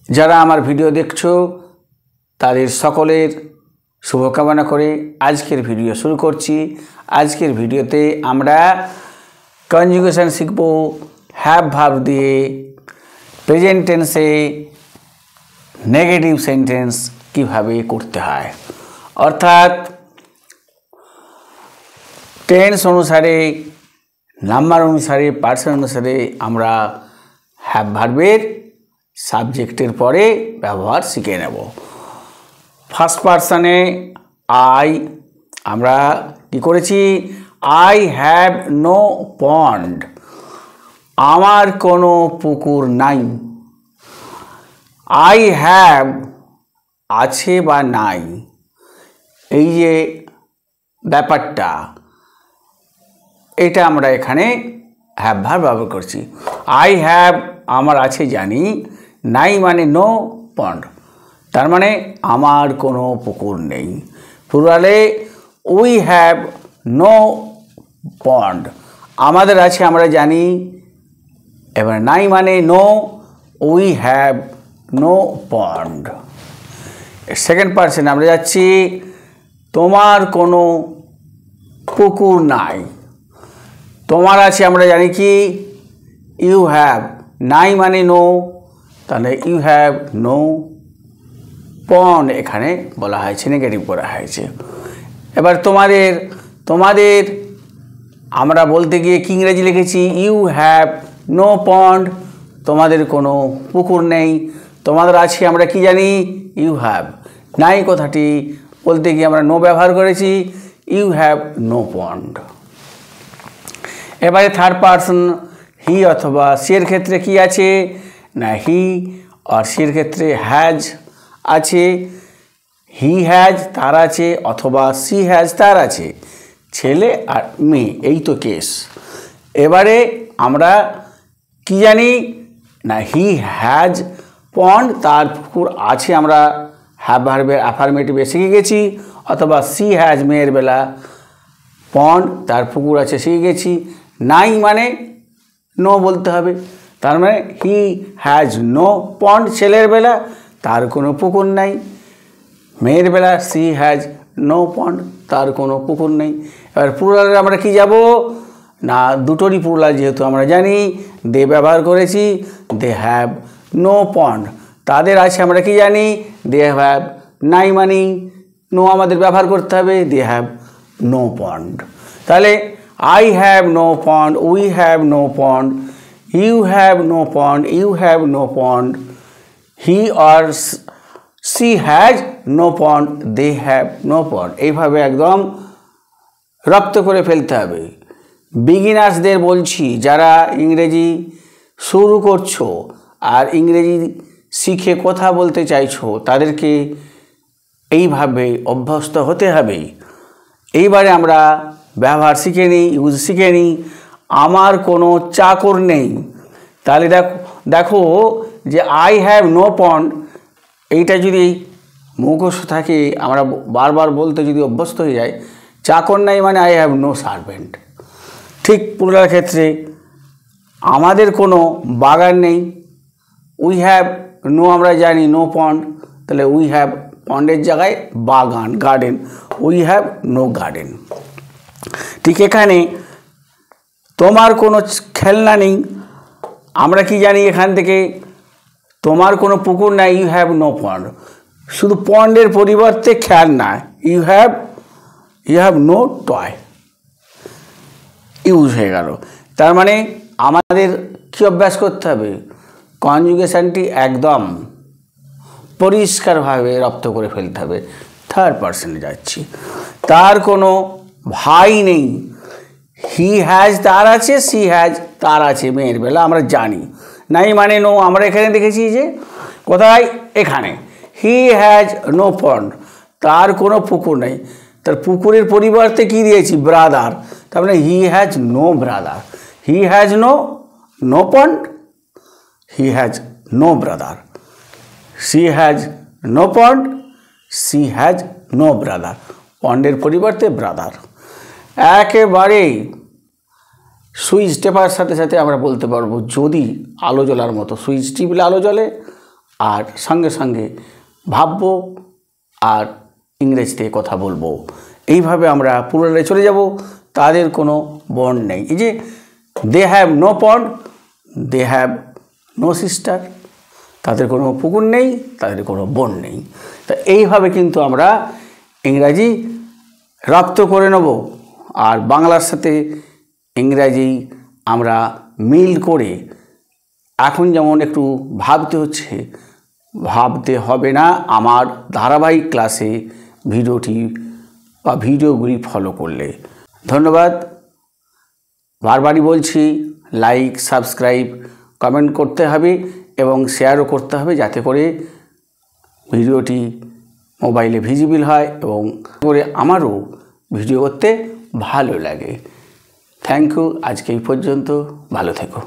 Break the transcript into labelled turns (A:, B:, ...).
A: যারা আমার ভিডিও দেখছো তাদের সকলের শুভকামনা করে আজকের ভিডিও শুরু করছি। আজকের ভিডিওতে আমরা কনজুগেশন শিখব হ্যাভ ভার্ব দিয়ে প্রেজেন্ট টেন্সে নেগেটিভ সেন্টেন্স কিভাবে করতে হয়, অর্থাৎ টেন্স অনুসারে, নাম্বার অনুসারে, পার্সন অনুসারে আমরা হ্যাভ ভার্বের সাবজেক্টের পরে ব্যবহার শিখে নেব। ফার্স্ট পার্সনে আই, আমরা কি করেছি? আই হ্যাভ নো পন্ড, আমার কোনো পুকুর নাই। আই হ্যাভ আছে বা নাই, এই যে ব্যাপারটা, এটা আমরা এখানে হ্যাভ ভার্ব ব্যবহার করছি। আই হ্যাভ আমার আছে জানি, নাই মানে নো পন্ড, তার মানে আমার কোনো পুকুর নেই। প্লুরালে উই হ্যাভ নো পন্ড, আমাদের আছে আমরা জানি, এবার নাই মানে no, we have no pond. Second person আমরা যাচ্ছি, তোমার কোনো পুকুর নাই। তোমার আছে আমরা জানি কি? ইউ হ্যাভ, নাই মানে নো, তাহলে ইউ হ্যাভ নো পন্ড এখানে বলা হয়েছে, নেগেটিভ করা হয়েছে। এবার তোমাদের আমরা বলতে গিয়ে কি ইংরেজি লিখেছি? ইউ হ্যাভ নো পন্ড, তোমাদের কোনো পুকুর নেই। তোমাদের আছে আমরা কি জানি? You have. নাই কথাটি বলতে গিয়ে আমরা নো ব্যবহার করেছি, ইউ হ্যাভ নো পন্ড। এবারে থার্ড পার্সন হি অথবা সির ক্ষেত্রে কি আছে না, হি আর সির ক্ষেত্রে হ্যাজ আছে। হি হ্যাজ তার আছে, অথবা সি হ্যাজ তার আছে, ছেলে আর মেয়ে, এই তো কেস। এবারে আমরা কি জানি না, হি হ্যাজ পন্ড, তার পুকুর আছে, আমরা হ্যাভ ভার্বের অ্যাফার্মেটিভে শিখে গেছি। অথবা সি হ্যাজ মেয়ের বেলা পন্ড, তার পুকুর আছে শিখে গেছি। নাই মানে নো বলতে হবে, তার মানে হি হ্যাজ নো পন্ড ছেলের বেলা, তার কোনো পুকুর নাই। মেয়ের বেলা সি হ্যাজ নো পন্ড, তার কোনো পুকুর নেই। এবার প্লুরালে আমরা কি যাব না, দুটোরই প্লুরাল যেহেতু আমরা জানি, দে ব্যবহার করেছি। দে হ্যাভ নো পন্ড, তাদের আছে আমরা কি জানি? দে হ্যাভ, নাই মানে নো আমাদের ব্যবহার করতে হবে, দে হ্যাভ নো পন্ড। তাহলে I have no pond, we have no pond, you have no pond, you have no pond, he or she has no pond, they have no pond। এইভাবে একদম রপ্ত করে ফেলতে হবে। বিগিনার্সদের বলছি, যারা ইংরেজি শুরু করছো আর ইংরেজি শিখে কথা বলতে চাইছো, তাদেরকে এইভাবে অভ্যস্ত হতে হবে। এইবারে আমরা ব্যবহার শিখে নিই, ইউজ শিখে নিই। আমার কোনো চাকর নেই, তাহলে দেখো যে আই হ্যাভ নো পন্ড, এইটা যদি মুখস্থ থাকে, আমরা বারবার বলতে যদি অভ্যস্ত হয়ে যায়, চাকর নাই মানে আই হ্যাভ নো সার্ভেন্ট। ঠিক প্লুরাল ক্ষেত্রে আমাদের কোনো বাগান নেই, উই হ্যাভ নো আমরা জানি নো পন্ড, তাহলে উই হ্যাভ পন্ডের জায়গায় বাগান, garden, we have no garden. ঠিক এখানে তোমার কোনো খেলনা নেই, আমরা কি জানি এখান থেকে? তোমার কোনো পুকুর নাই, ইউ হ্যাভ নো পন্ড, শুধু পন্ডের পরিবর্তে খেলনা, you have no toy, use হয়ে গেল। তার মানে আমাদের কি অভ্যাস করতে হবে? কনজুগেশনটি একদম পরিষ্কারভাবে রপ্ত করে ফেলতে হবে। থার্ড পার্সনে যাচ্ছি, তার কোনো ভাই নেই। হি হ্যাজ তার আছে, সি হ্যাজ তার আছে, মেয়ের বেলা আমরা জানি। নাই মানে নো, আমরা এখানে দেখেছি যে কোথায়, এখানে হি হ্যাজ নো পন্ড, তার কোনো পুকুর নেই। তার পুকুরের পরিবর্তে কি দিয়েছি? ব্রাদার, তার মানে he has no brother. He has no pond, he has no brother. She has no pond, she has no brother, পন্ডের পরিবর্তে ব্রাদার। একেবারে সুইচ টেপার সাথে সাথে আমরা বলতে পারবো, যদি আলো জ্বলার মতো সুইচ টিপলে আলো জ্বলে, আর সঙ্গে সঙ্গে ভাববো আর ইংরেজিতে কথা বলবো। এইভাবে আমরা প্লুরালে চলে যাব। তাদের কোনো বন্ড নেই। এই যে they have no pond, they have no sister, তাদের কোনো পুকুর নেই, তাদের কোনো বোন নেই। তা এইভাবে কিন্তু আমরা ইংরাজি রপ্ত করে নেব। আর বাংলার সাথে ইংরাজি আমরা মিল করে এখন যেমন একটু ভাবতে হচ্ছে, ভাবতে হবে না আমার ধারাবাহিক ক্লাসে ভিডিওটি বা ভিডিওগুলি ফলো করলে। ধন্যবাদ। বারবারই বলছি, লাইক, সাবস্ক্রাইব, কমেন্ট করতে হবে এবং শেয়ারও করতে হবে, যাতে করে ভিডিওটি মোবাইলে ভিজিবল হয় এবং করে আমারও ভিডিও করতে ভালো লাগে। Thank you. আজকে এই পর্যন্ত। ভালো থেকো।